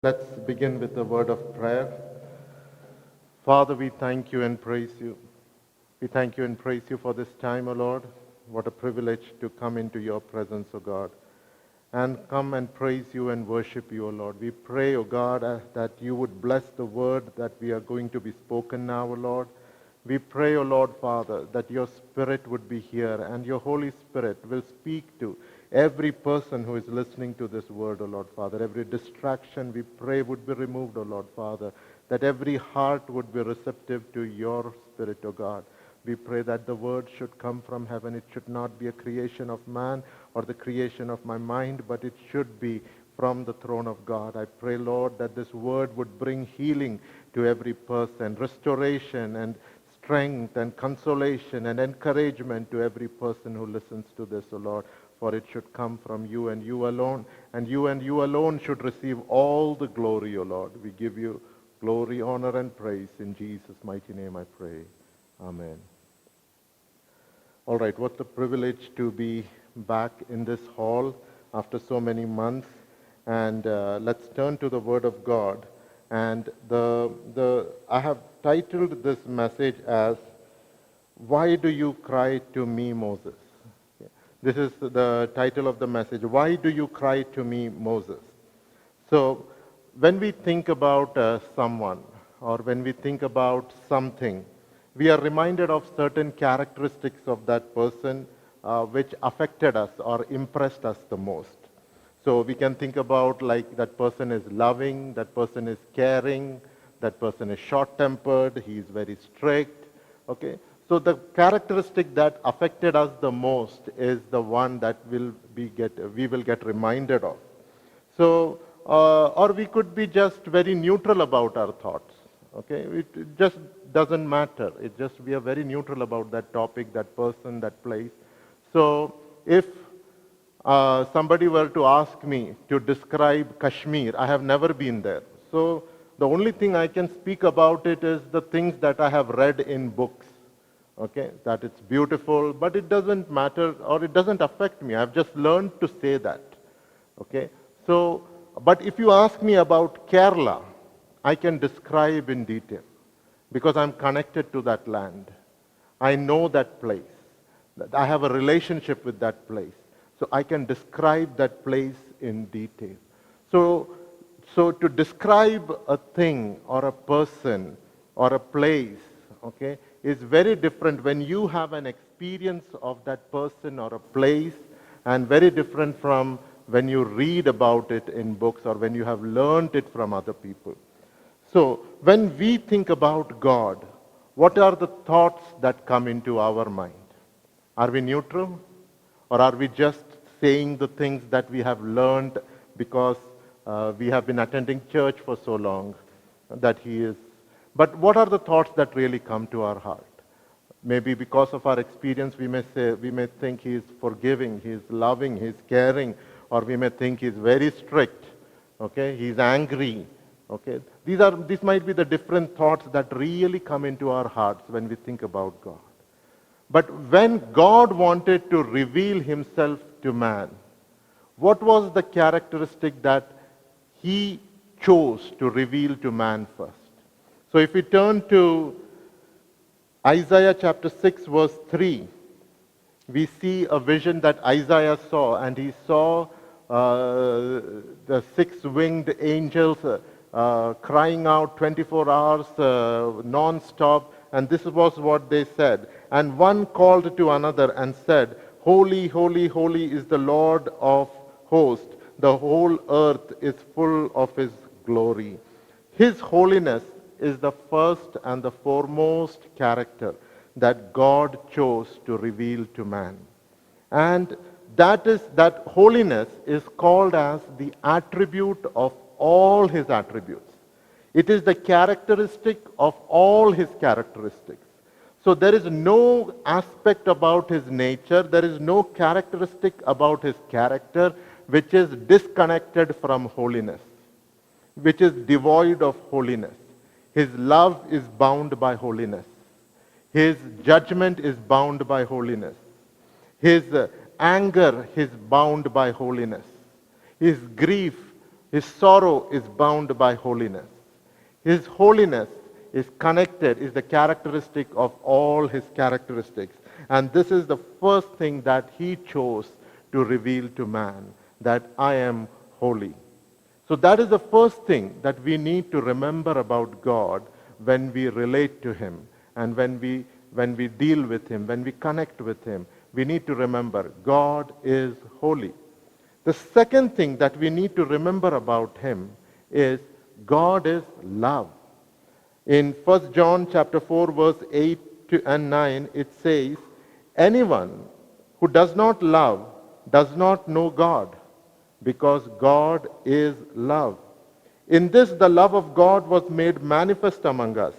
Let's begin with a word of prayer. Father, we thank you and praise you. We thank you and praise you for this time, O Lord. What a privilege to come into your presence, O God, and come and praise you and worship you, O Lord. We pray, O God, that you would bless the word that we are going to be spoken now, O Lord. We pray, O Lord Father, that your Spirit would be here and your Holy Spirit will speak to every person who is listening to this word, O Lord Father. Every distraction, we pray, would be removed, O Lord Father, that every heart would be receptive to your Spirit, O God. We pray that the word should come from heaven. It should not be a creation of man or the creation of my mind, but it should be from the throne of God. I pray, Lord, that this word would bring healing to every person, restoration and strength and consolation and encouragement to every person who listens to this, O Lord, for it should come from you and you alone, and you alone should receive all the glory, O Lord. We give you glory, honor, and praise. In Jesus' mighty name I pray. Amen. All right, what a privilege to be back in this hall after so many months. And let's turn to the Word of God. And I have titled this message as, Why Do You Cry to Me, Moses? This is the title of the message. Why do you cry to me, Moses? So when we think about someone or when we think about something, we are reminded of certain characteristics of that person which affected us or impressed us the most. So we can think about like that person is loving, that person is caring, that person is short-tempered, he is very strict. Okay, so the characteristic that affected us the most is the one that we will get reminded of. So, or we could be just very neutral about our thoughts. Okay, it just doesn't matter. It just we are very neutral about that topic, that person, that place. So, if somebody were to ask me to describe Kashmir, I have never been there. So, the only thing I can speak about it is the things that I have read in books. Okay, that it's beautiful, but it doesn't matter or it doesn't affect me. I've just learned to say that. Okay, so, but if you ask me about Kerala, I can describe in detail because I'm connected to that land. I know that place. I have a relationship with that place. So I can describe that place in detail. So to describe a thing or a person or a place, okay, is very different when you have an experience of that person or a place, and very different from when you read about it in books or when you have learned it from other people. So when we think about God, what are the thoughts that come into our mind? Are we neutral? Or are we just saying the things that we have learned because we have been attending church for so long that he is? But what are the thoughts that really come to our heart? Maybe because of our experience, we may think he is forgiving, he is loving, he is caring, or we may think he is very strict. Okay, he is angry. Okay, these might be the different thoughts that really come into our hearts when we think about God. But when God wanted to reveal himself to man, what was the characteristic that he chose to reveal to man first? So if we turn to Isaiah chapter 6 verse 3, we see a vision that Isaiah saw, and he saw the six-winged angels crying out 24 hours non-stop, and this was what they said. And one called to another and said, Holy, holy, holy is the Lord of hosts. The whole earth is full of his glory. His holiness is the first and the foremost character that God chose to reveal to man. And that holiness is called as the attribute of all his attributes. It is the characteristic of all his characteristics. So there is no aspect about his nature, there is no characteristic about his character which is disconnected from holiness, which is devoid of holiness. His love is bound by holiness. His judgment is bound by holiness. His anger is bound by holiness. His grief His sorrow is bound by holiness. His holiness is connected, is the characteristic of all his characteristics. And this is the first thing that he chose to reveal to man, that I am holy. So that is the first thing that we need to remember about God when we relate to him and when we deal with him, when we connect with him. We need to remember God is holy. The second thing that we need to remember about him is God is love. In 1 John chapter 4 verse 8 and 9 it says, anyone who does not love does not know God, because God is love. In this the love of God was made manifest among us,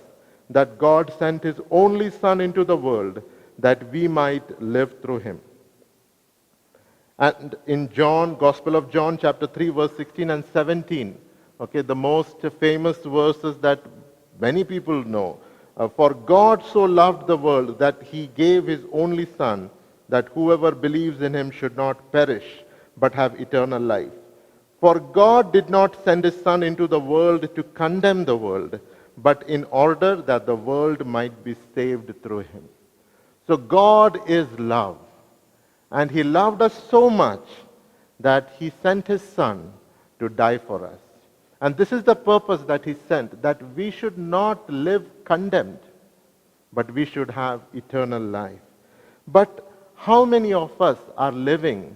that God sent his only Son into the world that we might live through him. And in Gospel of John, chapter 3, verse 16 and 17, okay, the most famous verses that many people know. For God so loved the world that he gave his only Son, that whoever believes in him should not perish, but have eternal life. For God did not send his Son into the world to condemn the world, but in order that the world might be saved through him. So God is love. And he loved us so much that he sent his Son to die for us. And this is the purpose that he sent, that we should not live condemned, but we should have eternal life. But how many of us are living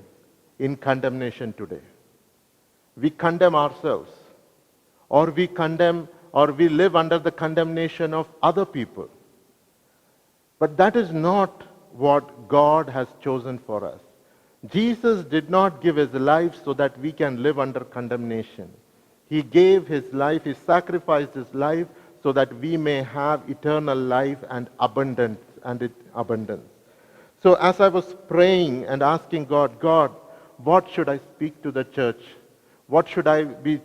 in condemnation today? We condemn ourselves, or we live under the condemnation of other people. But that is not what God has chosen for us. Jesus did not give his life so that we can live under condemnation. He gave his life, he sacrificed his life so that we may have eternal life and abundance. So as I was praying and asking God, what should I speak to the church? What should I be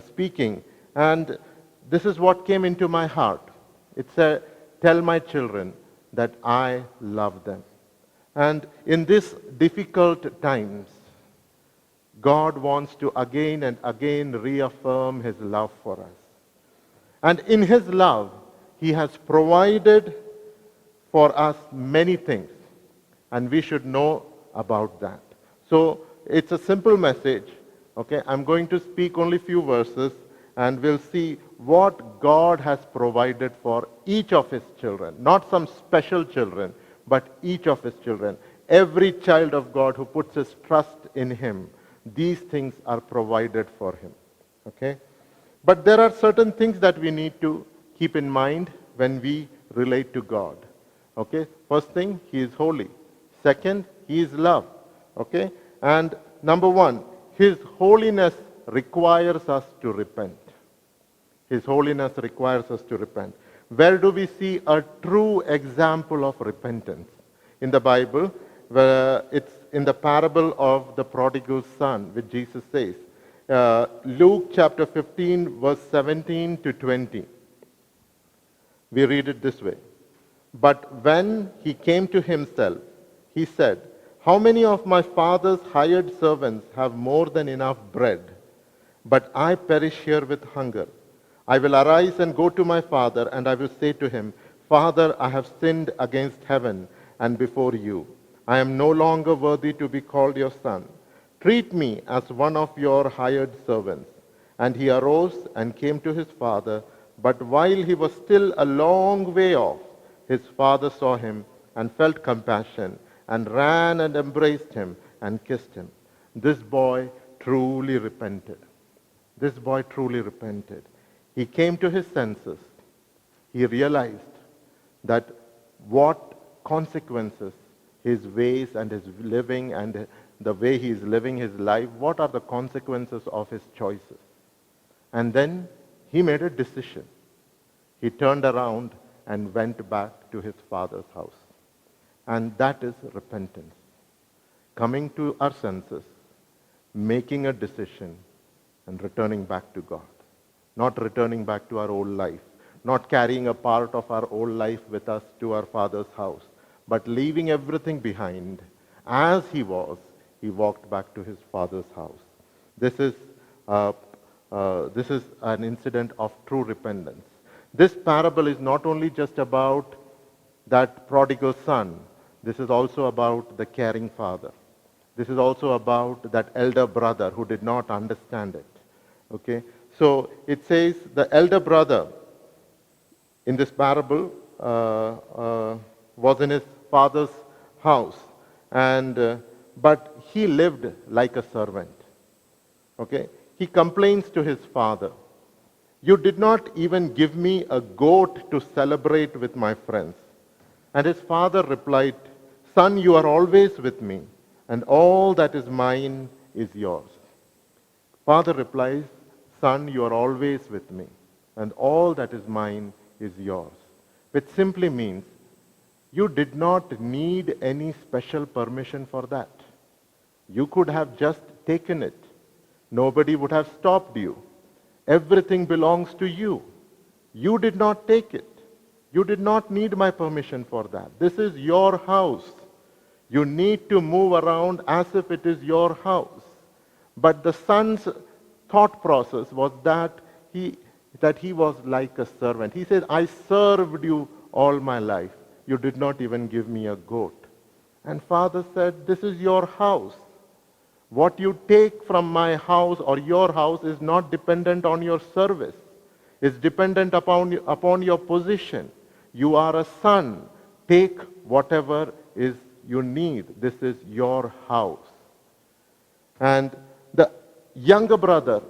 speaking? And this is what came into my heart. It said, tell my children that I love them. And in these difficult times, God wants to again and again reaffirm his love for us. And in his love, he has provided for us many things. And we should know about that. So it's a simple message. Okay, I'm going to speak only few verses, and we'll see what God has provided for each of his children. Not some special children, but each of his children. Every child of God who puts his trust in him, these things are provided for him. Okay? But there are certain things that we need to keep in mind when we relate to God. Okay? First thing, he is holy. Second, he is love. Okay? And number one, his holiness requires us to repent. His holiness requires us to repent. Where do we see a true example of repentance? In the Bible, where it's in the parable of the prodigal son, which Jesus says. Luke chapter 15, verse 17 to 20. We read it this way. But when he came to himself, he said, how many of my father's hired servants have more than enough bread, but I perish here with hunger? I will arise and go to my father, and I will say to him, Father, I have sinned against heaven and before you. I am no longer worthy to be called your son. Treat me as one of your hired servants. And he arose and came to his father, but while he was still a long way off, his father saw him and felt compassion, and ran and embraced him and kissed him. This boy truly repented. This boy truly repented. He came to his senses. He realized that what consequences his ways and his living and the way he is living his life, what are the consequences of his choices? And then he made a decision. He turned around and went back to his father's house. And that is repentance. Coming to our senses, making a decision, and returning back to God. Not returning back to our old life. Not carrying a part of our old life with us to our father's house. But leaving everything behind. As he was, he walked back to his father's house. This is This is an incident of true repentance. This parable is not only just about that prodigal son, this is also about the caring father. This is also about that elder brother who did not understand it. Okay? So it says the elder brother in this parable was in his father's house, but he lived like a servant. Okay? He complains to his father, "You did not even give me a goat to celebrate with my friends." And his father replied, "Son, you are always with me, and all that is mine is yours." Father replies, "Son, you are always with me, and all that is mine is yours." Which simply means you did not need any special permission for that. You could have just taken it. Nobody would have stopped you. Everything belongs to you. You did not take it. You did not need my permission for that. This is your house. You need to move around as if it is your house. But the son's thought process was that he was like a servant. He said, "I served you all my life. You did not even give me a goat." And father said, "This is your house. What you take from my house or your house is not dependent on your service. It's dependent upon your position. You are a son. Take whatever is you need. This is your house." And the younger brother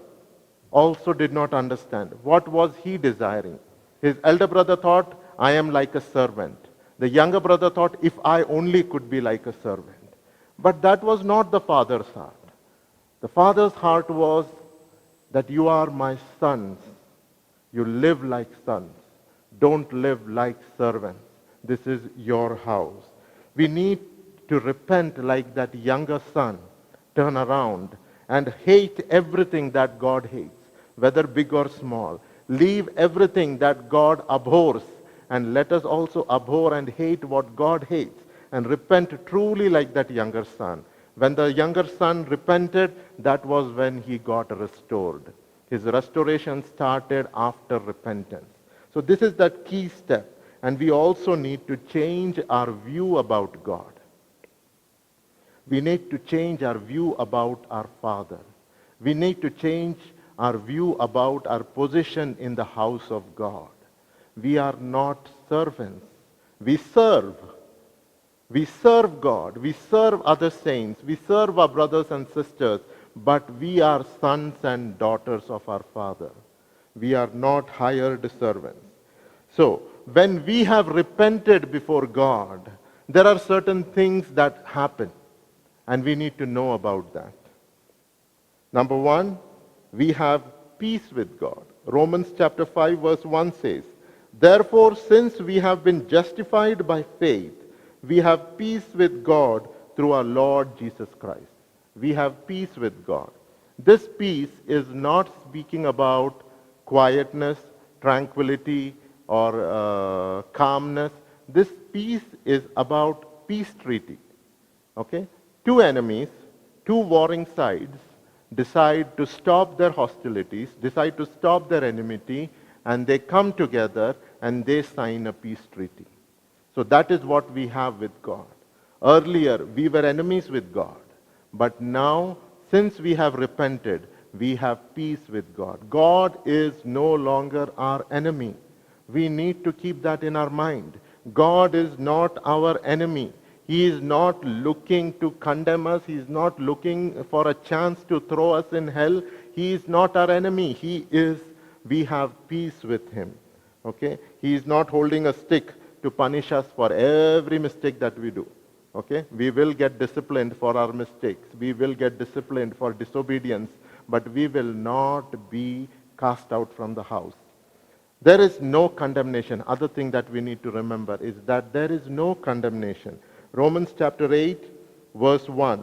also did not understand. What was he desiring? His elder brother thought, "I am like a servant." The younger brother thought, "If I only could be like a servant." But that was not the father's heart. The father's heart was that you are my sons. You live like sons. Don't live like servants. This is your house. We need to repent like that younger son, turn around and hate everything that God hates, whether big or small. Leave everything that God abhors, and let us also abhor and hate what God hates, and repent truly like that younger son. When the younger son repented, that was when he got restored. His restoration started after repentance. So this is that key step. And we also need to change our view about God. We need to change our view about our Father. We need to change our view about our position in the house of God. We are not servants. We serve. We serve God. We serve other saints. We serve our brothers and sisters. But we are sons and daughters of our Father. We are not hired servants. So, when we have repented before God, there are certain things that happen. And we need to know about that. Number one, we have peace with God. Romans chapter 5 verse 1 says, "Therefore, since we have been justified by faith, we have peace with God through our Lord Jesus Christ." We have peace with God. This peace is not speaking about quietness, tranquility, or calmness. This peace is about peace treaty. Okay? Two enemies, two warring sides, decide to stop their hostilities, decide to stop their enmity, and they come together and they sign a peace treaty. So that is what we have with God. Earlier, we were enemies with God. But now, since we have repented, we have peace with God. God is no longer our enemy. We need to keep that in our mind. God is not our enemy. He is not looking to condemn us. He is not looking for a chance to throw us in hell. He is not our enemy. We have peace with him. Okay? He is not holding a stick to punish us for every mistake that we do. Okay? We will get disciplined for our mistakes. We will get disciplined for disobedience, but we will not be cast out from the house. There is no condemnation. Other thing that we need to remember is that there is no condemnation. Romans chapter 8, verse 1.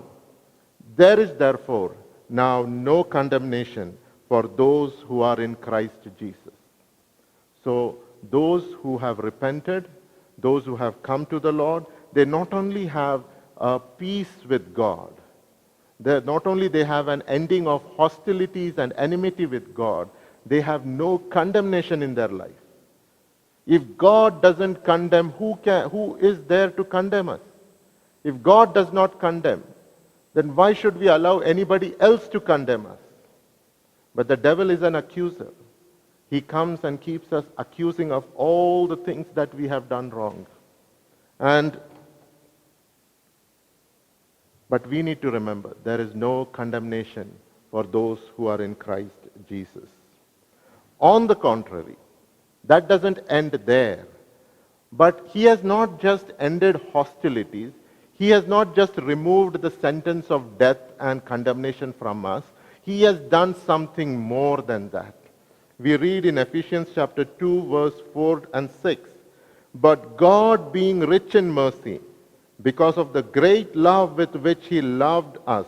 "There is therefore now no condemnation for those who are in Christ Jesus." So those who have repented, those who have come to the Lord, they not only have a peace with God, Not only they have an ending of hostilities and enmity with God, they have no condemnation in their life. If God doesn't condemn, who is there to condemn us? If God does not condemn, then why should we allow anybody else to condemn us? But the devil is an accuser. He comes and keeps us accusing of all the things that we have done wrong. But we need to remember, there is no condemnation for those who are in Christ Jesus. On the contrary, that doesn't end there. But he has not just ended hostilities. He has not just removed the sentence of death and condemnation from us. He has done something more than that. We read in Ephesians chapter 2, verse 4 and 6, "But God, being rich in mercy, because of the great love with which he loved us,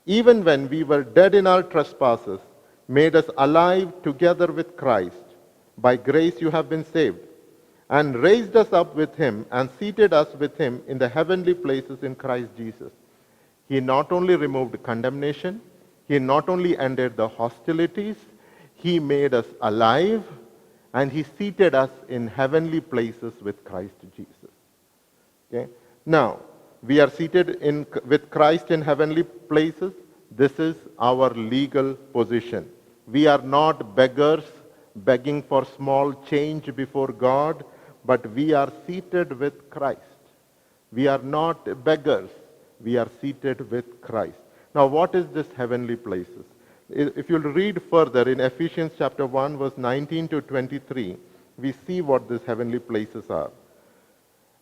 even when we were dead in our trespasses, made us alive together with Christ. By grace you have been saved, and raised us up with him, and seated us with him in the heavenly places in Christ Jesus." He not only removed condemnation, he not only ended the hostilities, he made us alive, and he seated us in heavenly places with Christ Jesus. Okay? Now, we are seated with Christ in heavenly places. This is our legal position. We are not beggars begging for small change before God, but we are seated with Christ. We are not beggars. We are seated with Christ. Now, what is this heavenly places? If you'll read further in Ephesians chapter 1, verse 19 to 23, we see what these heavenly places are.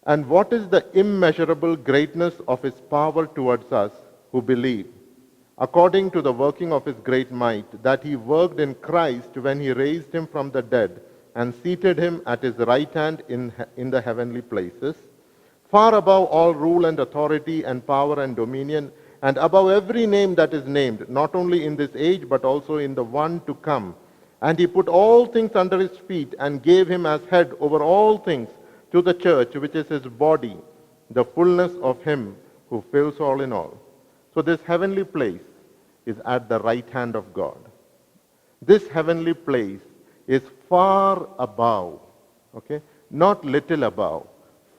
"And what is the immeasurable greatness of his power towards us who believe, according to the working of his great might, that he worked in Christ when he raised him from the dead and seated him at his right hand in the heavenly places, far above all rule and authority and power and dominion, and above every name that is named, not only in this age but also in the one to come. And he put all things under his feet and gave him as head over all things to the church, which is his body, the fullness of him who fills all in all." So this heavenly place is at the right hand of God. This heavenly place is far above, okay? Not little above,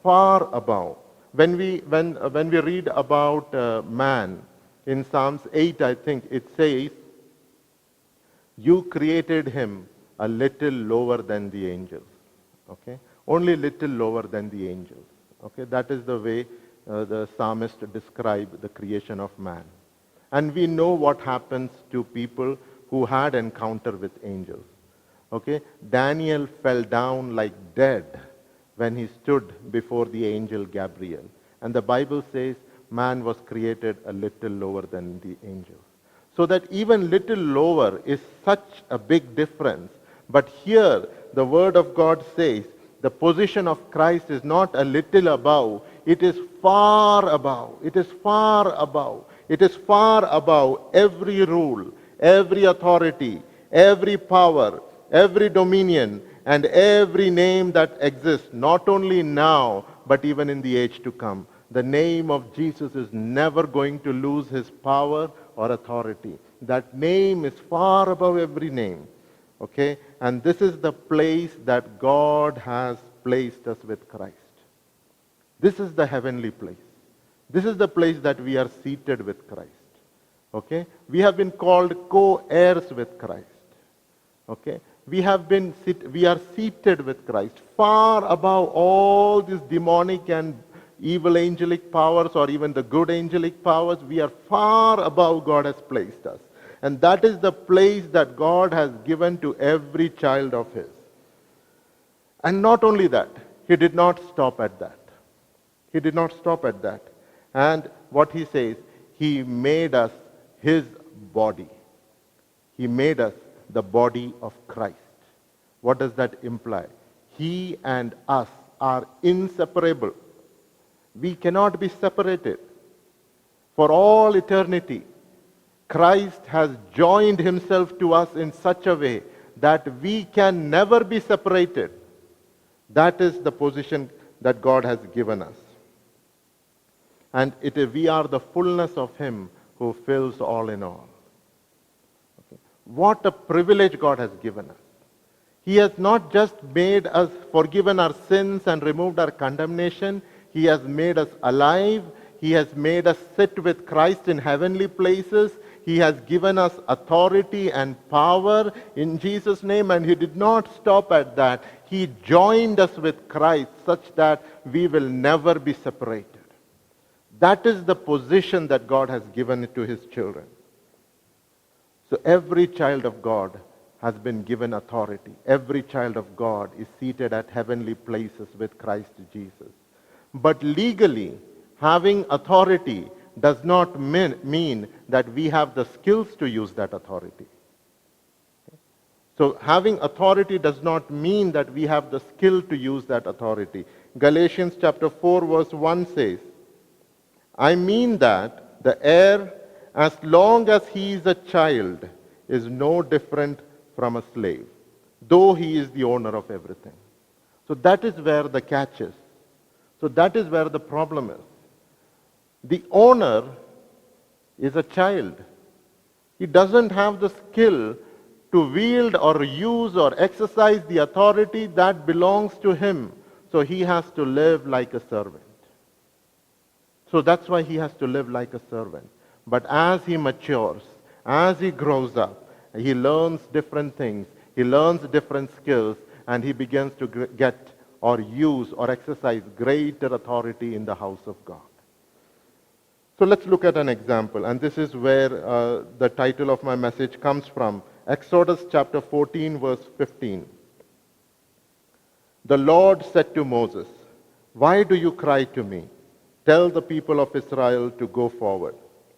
far above. When we read about man, in Psalms 8, I think, it says, "You created him a little lower than the angels." Okay? Only little lower than the angels. Okay? That is the way the psalmist described the creation of man. And we know what happens to people who had encounter with angels. Okay? Daniel fell down like dead when he stood before the angel Gabriel. And the Bible says man was created a little lower than the angels. So that even little lower is such a big difference. But here the word of God says the position of Christ is not a little above, it is far above. It is far above. It is far above every rule, every authority, every power, every dominion, and every name that exists, not only now, but even in the age to come. The name of Jesus is never going to lose his power or authority. That name is far above every name. Okay? And this is the place that God has placed us with Christ. This is the heavenly place. This is the place that we are seated with Christ. Okay? We have been called co-heirs with Christ. Okay? We are seated with Christ, far above all these demonic and evil angelic powers or even the good angelic powers. We are far above God has placed us. And that is the place that God has given to every child of his. And not only that, he did not stop at that. He did not stop at that. And what he says, he made us his body. He made us the body of Christ. What does that imply? He and us are inseparable. We cannot be separated. For all eternity, Christ has joined himself to us in such a way that we can never be separated. That is the position that God has given us. And we are the fullness of him who fills all in all. Okay. What a privilege God has given us. He has not just made us forgiven our sins and removed our condemnation. He has made us alive. He has made us sit with Christ in heavenly places. He has given us authority and power in Jesus' name, and He did not stop at that. He joined us with Christ such that we will never be separated. That is the position that God has given to His children. So every child of God has been given authority. Every child of God is seated at heavenly places with Christ Jesus. But legally, having authority does not mean that we have the skills to use that authority. So having authority does not mean that we have the skill to use that authority. Galatians chapter 4 verse 1 says, I mean that the heir, as long as he is a child, is no different from a slave, though he is the owner of everything. So that is where the catch is. So that is where the problem is. The owner is a child. He doesn't have the skill to wield or use or exercise the authority that belongs to him. So he has to live like a servant. So that's why he has to live like a servant. But as he matures, as he grows up, he learns different things, he learns different skills, and he begins to get or use or exercise greater authority in the house of God. So let's look at an example, and this is where the title of my message comes from. Exodus chapter 14 verse 15. The Lord said to Moses, why do you cry to me? Tell the people of Israel to go forward.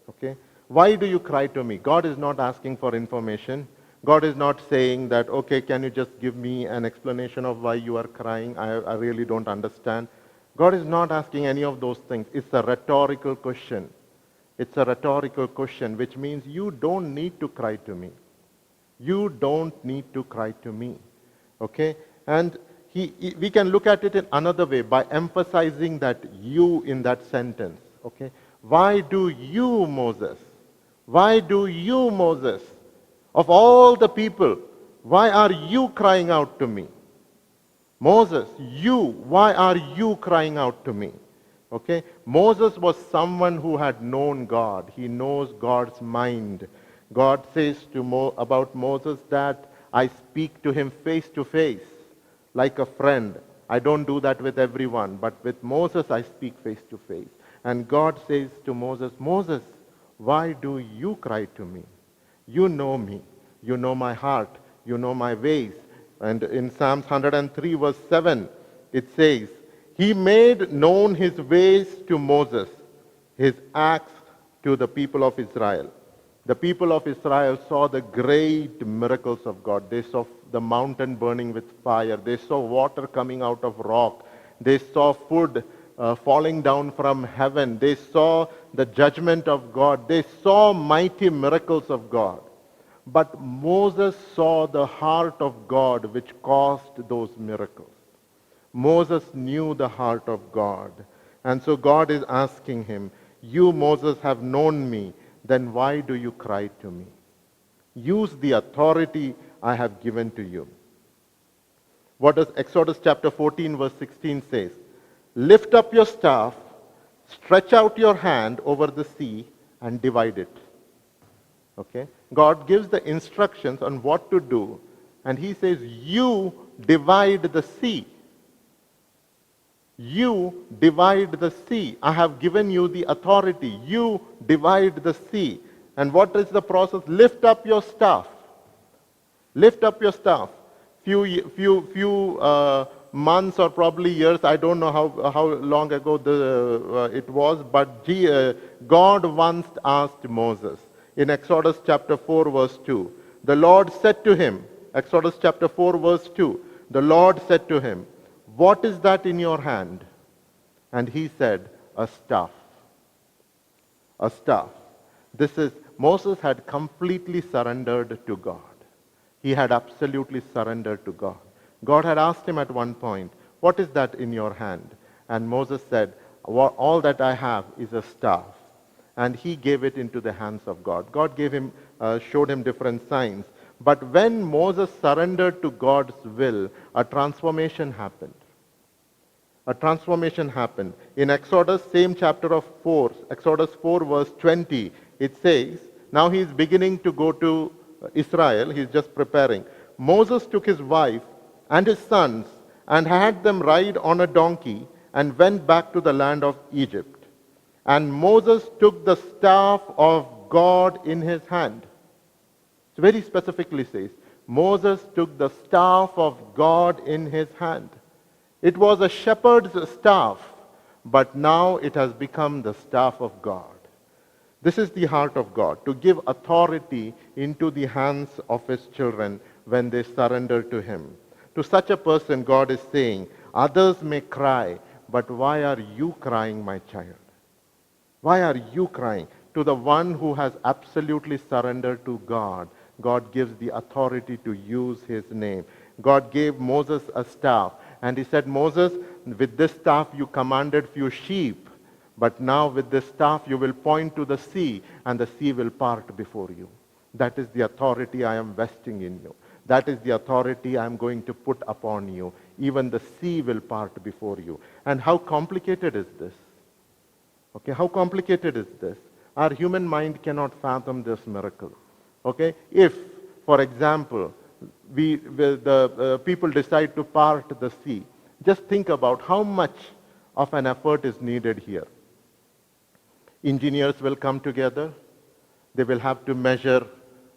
Okay? Why do you cry to me? God is not asking for information. God is not saying that, okay, can you just give me an explanation of why you are crying? I really don't understand. God is not asking any of those things. It's a rhetorical question. It's a rhetorical question, which means you don't need to cry to me. You don't need to cry to me. Okay? And we can look at it in another way by emphasizing that you in that sentence. Okay? Why do you, Moses? Why do you, Moses? Of all the people, why are you crying out to me? Moses, you, why are you crying out to me? Okay? Moses was someone who had known God. He knows God's mind. God says about Moses that I speak to him face to face, like a friend. I don't do that with everyone, but with Moses I speak face to face. And God says to Moses, Moses, why do you cry to me? You know me. You know my heart. You know my ways. And in Psalms 103 verse 7, it says, He made known His ways to Moses, His acts to the people of Israel. The people of Israel saw the great miracles of God. They saw the mountain burning with fire. They saw water coming out of rock. They saw food falling down from heaven. They saw the judgment of God. They saw mighty miracles of God. But Moses saw the heart of God which caused those miracles. Moses knew the heart of God. And so God is asking him, you, Moses, have known me. Then why do you cry to me? Use the authority I have given to you. What does Exodus chapter 14 verse 16 says? Lift up your staff, stretch out your hand over the sea and divide it. Okay? God gives the instructions on what to do, and he says, you divide the sea. You divide the sea. I have given you the authority. You divide the sea. And what is the process? Lift up your staff. Lift up your staff. Few months or probably years, I don't know how long ago it was, but God once asked Moses in Exodus chapter 4 verse 2. The Lord said to him, Exodus chapter 4 verse 2, the Lord said to him, what is that in your hand? And he said, a staff. A staff. Moses had completely surrendered to God. He had absolutely surrendered to God. God had asked him at one point, what is that in your hand? And Moses said, all that I have is a staff. and he gave it into the hands of God. God showed him different signs. But when Moses surrendered to God's will, a transformation happened. A transformation happened. In Exodus, same chapter of 4, Exodus 4 verse 20, it says, now he is beginning to go to Israel, he is just preparing. Moses took his wife and his sons and had them ride on a donkey and went back to the land of Egypt. And Moses took the staff of God in his hand. It very specifically says, Moses took the staff of God in his hand. It was a shepherd's staff, but now it has become the staff of God. This is the heart of God, to give authority into the hands of his children when they surrender to him. To such a person, God is saying, others may cry, but why are you crying, my child? Why are you crying? To the one who has absolutely surrendered to God, God gives the authority to use his name. God gave Moses a staff, and he said, Moses, with this staff you commanded few sheep, but now with this staff you will point to the sea, and the sea will part before you. That is the authority I am vesting in you. That is the authority I am going to put upon you. Even the sea will part before you. And how complicated is this? Okay, how complicated is this? Our human mind cannot fathom this miracle. Okay, if, for example, the people decide to part the sea, just think about how much of an effort is needed here. Engineers will come together. They will have to measure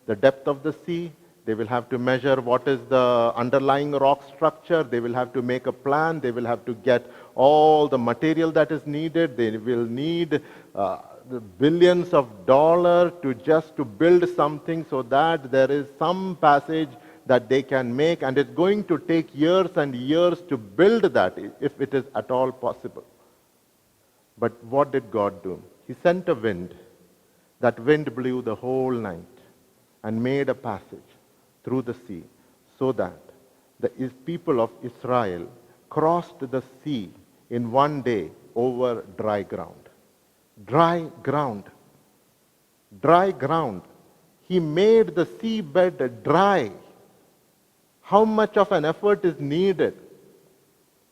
the depth of the sea. They will have to measure what is the underlying rock structure. They will have to make a plan. They will have to get all the material that is needed. They will need the billions of dollars to build something so that there is some passage that they can make. And it's going to take years and years to build that, if it is at all possible. But what did God do? He sent a wind. That wind blew the whole night and made a passage through the sea, so that the people of Israel crossed the sea in one day over dry ground. Dry ground. Dry ground. He made the seabed dry. How much of an effort is needed?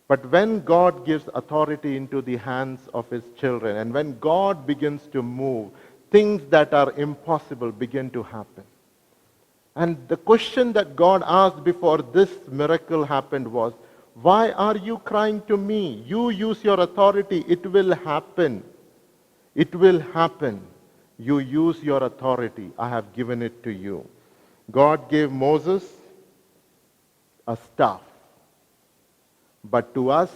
But when God gives authority into the hands of his children, and when God begins to move, things that are impossible begin to happen. And the question that God asked before this miracle happened was, why are you crying to me? You use your authority. It will happen. It will happen. You use your authority. I have given it to you. God gave Moses a staff. But to us,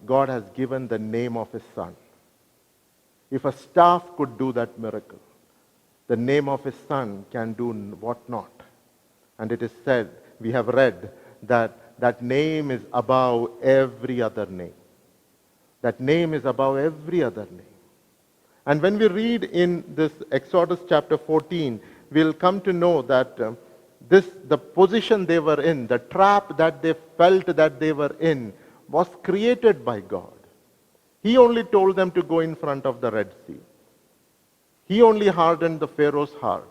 God has given the name of his son. If a staff could do that miracle, the name of his son can do what not. And it is said, we have read, that that name is above every other name. That name is above every other name. And when we read in this Exodus chapter 14, we'll come to know that the position they were in, the trap that they felt that they were in, was created by God. He only told them to go in front of the Red Sea. He only hardened the Pharaoh's heart.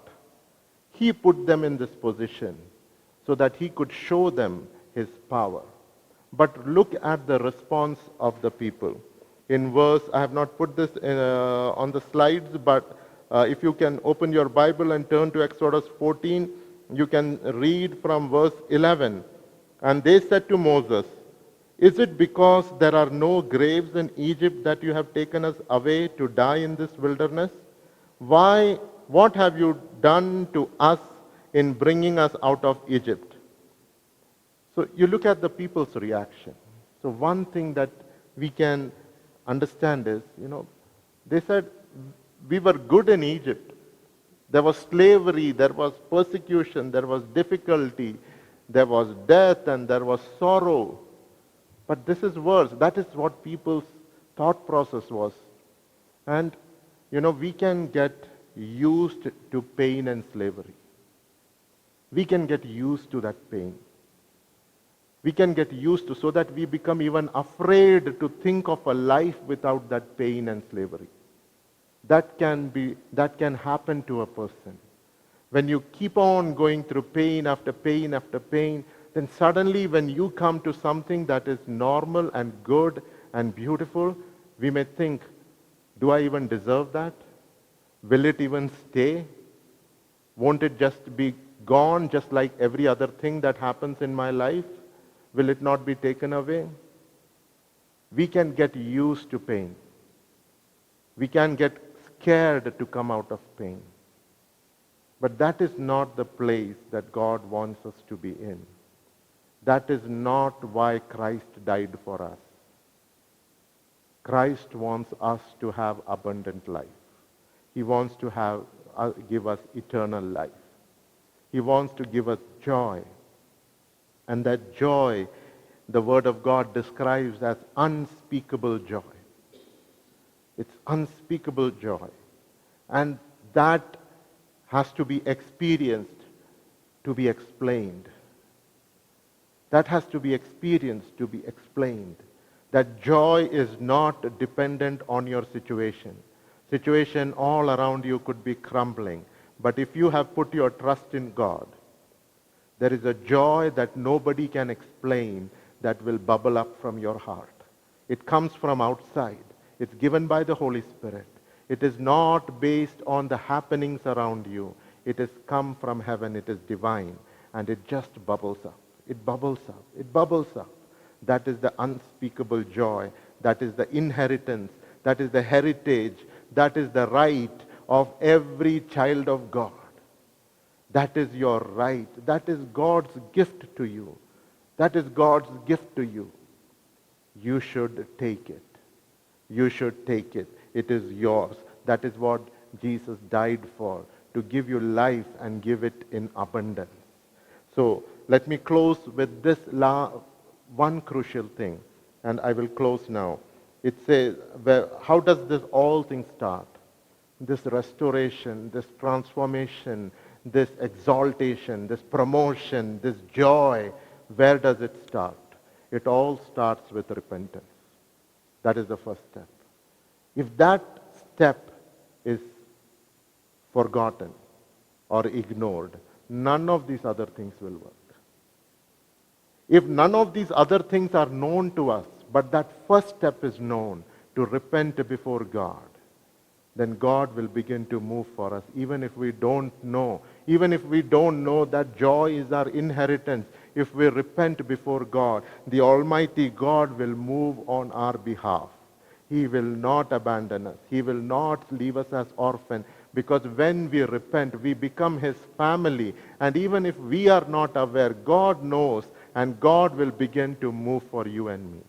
He put them in this position so that he could show them his power. But look at the response of the people. In verse, I have not put this on the slides, but if you can open your Bible and turn to Exodus 14, you can read from verse 11. And they said to Moses, is it because there are no graves in Egypt that you have taken us away to die in this wilderness? Why? What have you done to us in bringing us out of Egypt? So you look at the people's reaction. So one thing that we can understand is, they said, we were good in Egypt. There was slavery, there was persecution, there was difficulty, there was death, and there was sorrow. But this is worse. That is what people's thought process was. And, we can get used to pain and slavery. We can get used to that pain. We can get used to, so that we become even afraid to think of a life without that pain and slavery. that can happen to a person. When you keep on going through pain after pain after pain, then suddenly when you come to something that is normal and good and beautiful, we may think, do I even deserve that? Will it even stay? Won't it just be gone just like every other thing that happens in my life? Will it not be taken away? We can get used to pain. We can get scared to come out of pain. But that is not the place that God wants us to be in. That is not why Christ died for us. Christ wants us to have abundant life. He wants to give us eternal life. He wants to give us joy. And that joy, the Word of God describes as unspeakable joy. It's unspeakable joy. And that has to be experienced to be explained. That has to be experienced to be explained. That joy is not dependent on your situation. Situation all around you could be crumbling. But if you have put your trust in God, there is a joy that nobody can explain that will bubble up from your heart. It comes from outside. It's given by the Holy Spirit. It is not based on the happenings around you. It has come from heaven. It is divine. And it just bubbles up. It bubbles up. It bubbles up. That is the unspeakable joy. That is the inheritance. That is the heritage. That is the right of every child of God. That is your right. That is God's gift to you. That is God's gift to you. You should take it. You should take it. It is yours. That is what Jesus died for, to give you life and give it in abundance. So let me close with this one crucial thing, and I will close now. It says, how does this all thing start? This restoration, this transformation, this exaltation, this promotion, this joy, where does it start? It all starts with repentance. That is the first step. If that step is forgotten or ignored, none of these other things will work. If none of these other things are known to us, but that first step is known, to repent before God, then God will begin to move for us, even if we don't know. Even if we don't know that joy is our inheritance, if we repent before God, the Almighty God will move on our behalf. He will not abandon us. He will not leave us as orphans, because when we repent, we become His family. And even if we are not aware, God knows, and God will begin to move for you and me.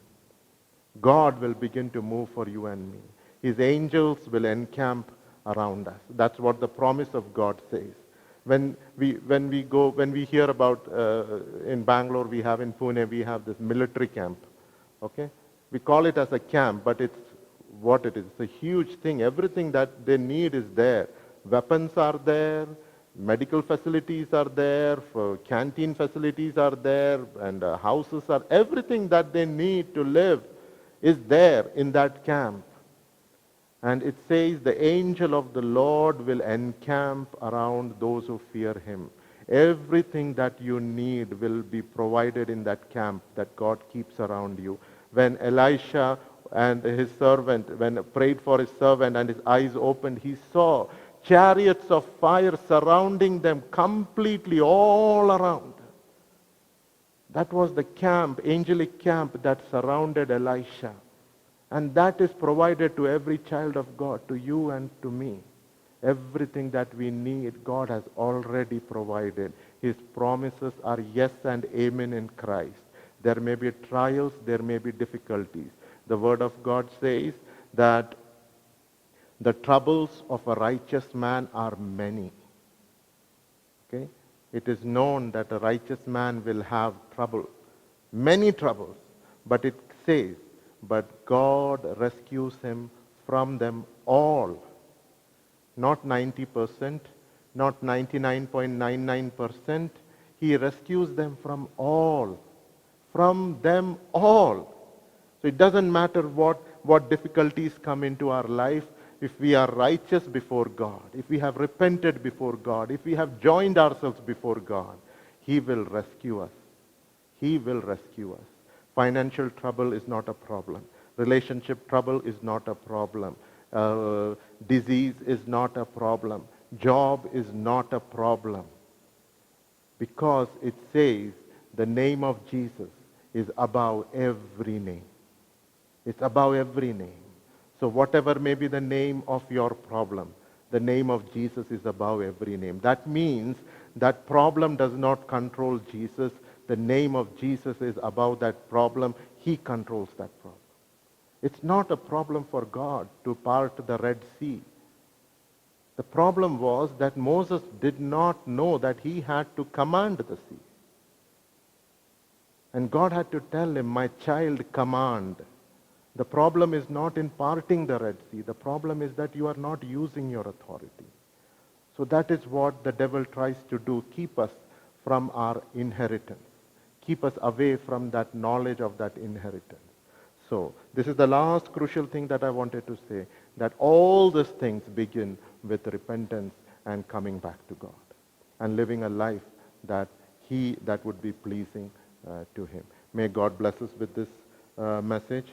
God will begin to move for you and me. His angels will encamp around us. That's what the promise of God says. When we hear about, in Bangalore, we have in Pune, we have this military camp. Okay? We call it as a camp, but it's what it is. It's a huge thing. Everything that they need is there. Weapons are there. Medical facilities are there. Canteen facilities are there. And houses are, everything that they need to live is there in that camp. And it says, the angel of the Lord will encamp around those who fear Him. Everything that you need will be provided in that camp that God keeps around you. When Elisha and his servant, when prayed for his servant and his eyes opened, he saw chariots of fire surrounding them completely all around. That was the camp, angelic camp that surrounded Elisha. And that is provided to every child of God, to you and to me. Everything that we need, God has already provided. His promises are yes and amen in Christ. There may be trials, there may be difficulties. The Word of God says that the troubles of a righteous man are many. Okay? It is known that a righteous man will have trouble, many troubles. But it says, but God rescues him from them all. Not 90%, not 99.99%. He rescues them from all. From them all. So it doesn't matter what difficulties come into our life. if we are righteous before God, if we have repented before God, if we have joined ourselves before God, He will rescue us. He will rescue us. Financial trouble is not a problem. Relationship trouble is not a problem. Disease is not a problem. Job is not a problem. Because it says the name of Jesus is above every name. It's above every name. So whatever may be the name of your problem, the name of Jesus is above every name. That means that problem does not control Jesus. The name of Jesus is above that problem. He controls that problem. It's not a problem for God to part the Red Sea. The problem was that Moses did not know that he had to command the sea. And God had to tell him, my child, command. The problem is not in parting the Red Sea. The problem is that you are not using your authority. So that is what the devil tries to do, keep us from our inheritance. Keep us away from that knowledge of that inheritance. So this is the last crucial thing that I wanted to say, that all these things begin with repentance and coming back to God and living a life that would be pleasing to Him. May God bless us with this message.